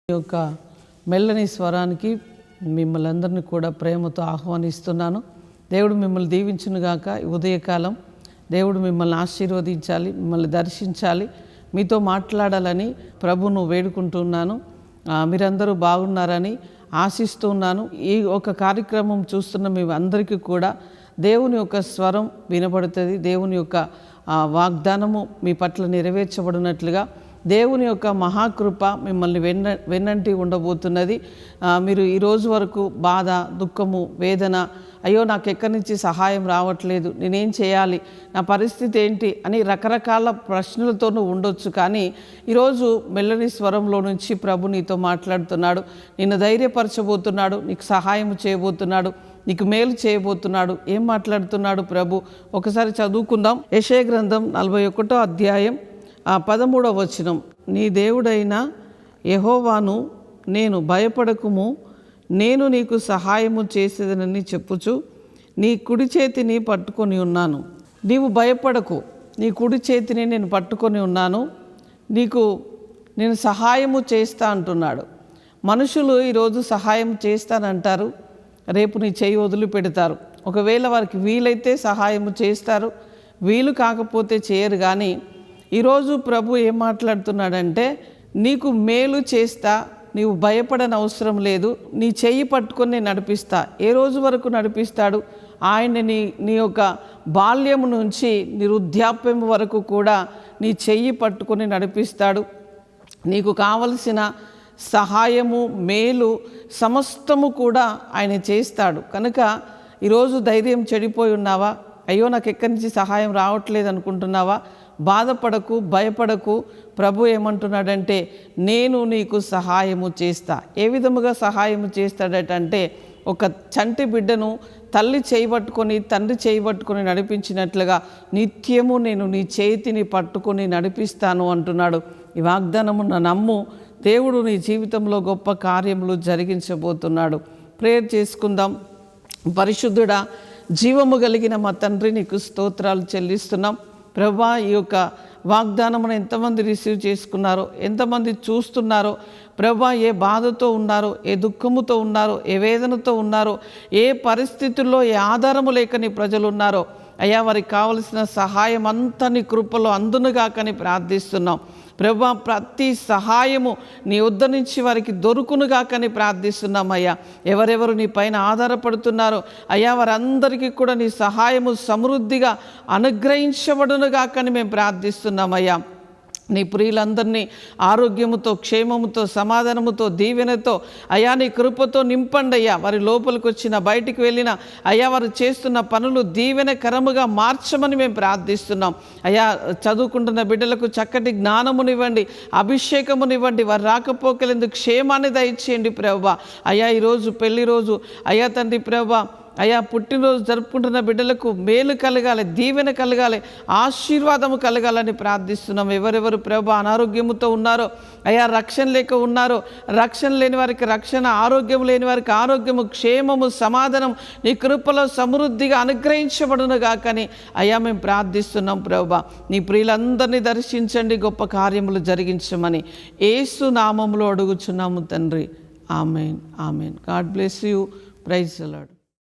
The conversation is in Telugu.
యొక్క మెల్లని స్వరానికి మిమ్మల్ని అందరినీ కూడా ప్రేమతో ఆహ్వానిస్తున్నాను. దేవుడు మిమ్మల్ని దీవించునుగాక. ఉదయకాలం దేవుడు మిమ్మల్ని ఆశీర్వదించాలి, మిమ్మల్ని దర్శించాలి, మీతో మాట్లాడాలని ప్రభును వేడుకుంటున్నాను. మీరందరూ బాగున్నారని ఆశిస్తున్నాను. ఈ ఒక కార్యక్రమం చూస్తున్న మీ అందరికీ కూడా దేవుని యొక్క స్వరం వినబడుతుంది. దేవుని యొక్క వాగ్దానము మీ పట్ల నెరవేర్చబడినట్లుగా దేవుని యొక్క మహాకృప మిమ్మల్ని వెన్నంటి ఉండబోతున్నది. మీరు ఈరోజు వరకు బాధ, దుఃఖము, వేదన, అయ్యో నాకు ఎక్కడి నుంచి సహాయం రావట్లేదు, నేనేం చేయాలి, నా పరిస్థితి ఏంటి అని రకరకాల ప్రశ్నలతోనూ ఉండొచ్చు. కానీ ఈరోజు మెల్లని స్వరంలో నుంచి ప్రభు నీతో మాట్లాడుతున్నాడు, నిన్ను ధైర్యపరచబోతున్నాడు, నీకు సహాయం చేయబోతున్నాడు, నీకు మేలు చేయబోతున్నాడు. ఏం మాట్లాడుతున్నాడు ప్రభు? ఒకసారి చదువుకుందాం. యెషయా గ్రంథం 41వ అధ్యాయం 13వ వచనం. నీ దేవుడైన యెహోవాను నేను భయపడకుము, నేను నీకు సహాయము చేసేదనని చెప్పుచు నీ కుడి చేతిని పట్టుకొని ఉన్నాను. నీవు భయపడకు, నీ కుడి చేతిని నేను పట్టుకొని ఉన్నాను, నీకు నేను సహాయము చేస్తా అంటున్నాడు. మనుషులు ఈరోజు సహాయం చేస్తానంటారు, రేపు నీ చేయి వదిలిపెడతారు. ఒకవేళ వారికి వీలైతే సహాయము చేస్తారు, వీలు కాకపోతే చేయరు. కానీ ఈరోజు ప్రభు ఏం మాట్లాడుతున్నాడంటే, నీకు మేలు చేస్తా, నీవు భయపడని అవసరం లేదు, నీ చెయ్యి పట్టుకొని నడిపిస్తా. ఏ రోజు వరకు నడిపిస్తాడు? ఆయన నీ యొక్క బాల్యము నుంచి నీ వృద్ధాప్యం వరకు కూడా నీ చెయ్యి పట్టుకొని నడిపిస్తాడు. నీకు కావలసిన సహాయము, మేలు సమస్తము కూడా ఆయన చేస్తాడు. కనుక ఈరోజు ధైర్యం చెడిపోయి ఉన్నావా? అయ్యో నాకు ఎక్కడి నుంచి సహాయం రావట్లేదు అనుకుంటున్నావా? బాధపడకు, భయపడకు. ప్రభు ఏమంటున్నాడంటే, నేను నీకు సహాయము చేస్తా. ఏ విధముగా సహాయము చేస్తాడటంటే, ఒక చంటి బిడ్డను తల్లి చేయబట్టుకొని తండ్రి చేయబట్టుకొని నడిపించినట్లుగా నిత్యము నేను నీ చేతిని పట్టుకొని నడిపిస్తాను అంటున్నాడు. ఈ వాగ్దానమును నమ్ము, దేవుడు నీ జీవితంలో గొప్ప కార్యములు జరిగించబోతున్నాడు. ప్రేయర్ చేసుకుందాం. పరిశుద్ధుడా, జీవము కలిగిన మా తండ్రి, నీకు స్తోత్రాలు చెల్లిస్తున్నాం. ప్రభా, ఈ యొక్క వాగ్దానమును ఎంతమంది రిసీవ్ చేసుకున్నారో, ఎంతమంది చూస్తున్నారో, ప్రభా, ఏ బాధతో ఉన్నారో, ఏ దుఃఖముతో ఉన్నారో, ఏ వేదనతో ఉన్నారో, ఏ పరిస్థితుల్లో ఏ ఆధారము లేకని ప్రజలు ఉన్నారో, అయ్యా వారికి కావలసిన సహాయం అంతా నీ కృపలో అందునుగాకని ప్రార్థిస్తున్నాం. ప్రభా, ప్రతి సహాయము నీ వద్ద నుంచి వారికి దొరుకునుగాకని ప్రార్థిస్తున్నాం. అయ్యా, ఎవరెవరు నీ పైన ఆధారపడుతున్నారో అయ్యా, వారందరికీ కూడా నీ సహాయము సమృద్ధిగా అనుగ్రహించబడునుగాకని మేము ప్రార్థిస్తున్నాం. అయ్యా, నీ ప్రియులందరినీ ఆరోగ్యముతో, క్షేమముతో, సమాధానముతో, దీవెనతో అయ్యా నీ కృపతో నింపండి. అయ్యా, వారి లోపలికి వచ్చిన, బయటికి వెళ్ళిన అయ్యా, వారు చేస్తున్న పనులు దీవెనకరముగా మార్చమని మేము ప్రార్థిస్తున్నాం. అయ్యా, చదువుకుంటున్న బిడ్డలకు చక్కటి జ్ఞానమునివ్వండి, అభిషేకమునివ్వండి, వారు రాకపోకలేందుకు క్షేమాన్ని దయచేయండి ప్రభువా. అయ్యా, ఈరోజు పెళ్లి రోజు అయ్యా తండ్రి ప్రభువా, అయ్యా పుట్టినరోజు జరుపుకుంటున్న బిడ్డలకు మేలు కలగాలి, దీవెన కలగాలి, ఆశీర్వాదము కలగాలని ప్రార్థిస్తున్నాం. ఎవరెవరు ప్రభు అనారోగ్యముతో ఉన్నారో అయ్యా, రక్షణ లేక ఉన్నారో, రక్షణ లేని వారికి రక్షణ, ఆరోగ్యం లేని వారికి ఆరోగ్యము, క్షేమము, సమాధానం నీ కృపలో సమృద్ధిగా అనుగ్రహించబడునుగా కానీ అయ్యా మేము ప్రార్థిస్తున్నాం. ప్రభు నీ ప్రియులందరినీ దర్శించండి, గొప్ప కార్యములు జరిగించమని యేసు నామములో అడుగుచున్నాము తండ్రి. Amen, amen. God bless you. Praise the lord.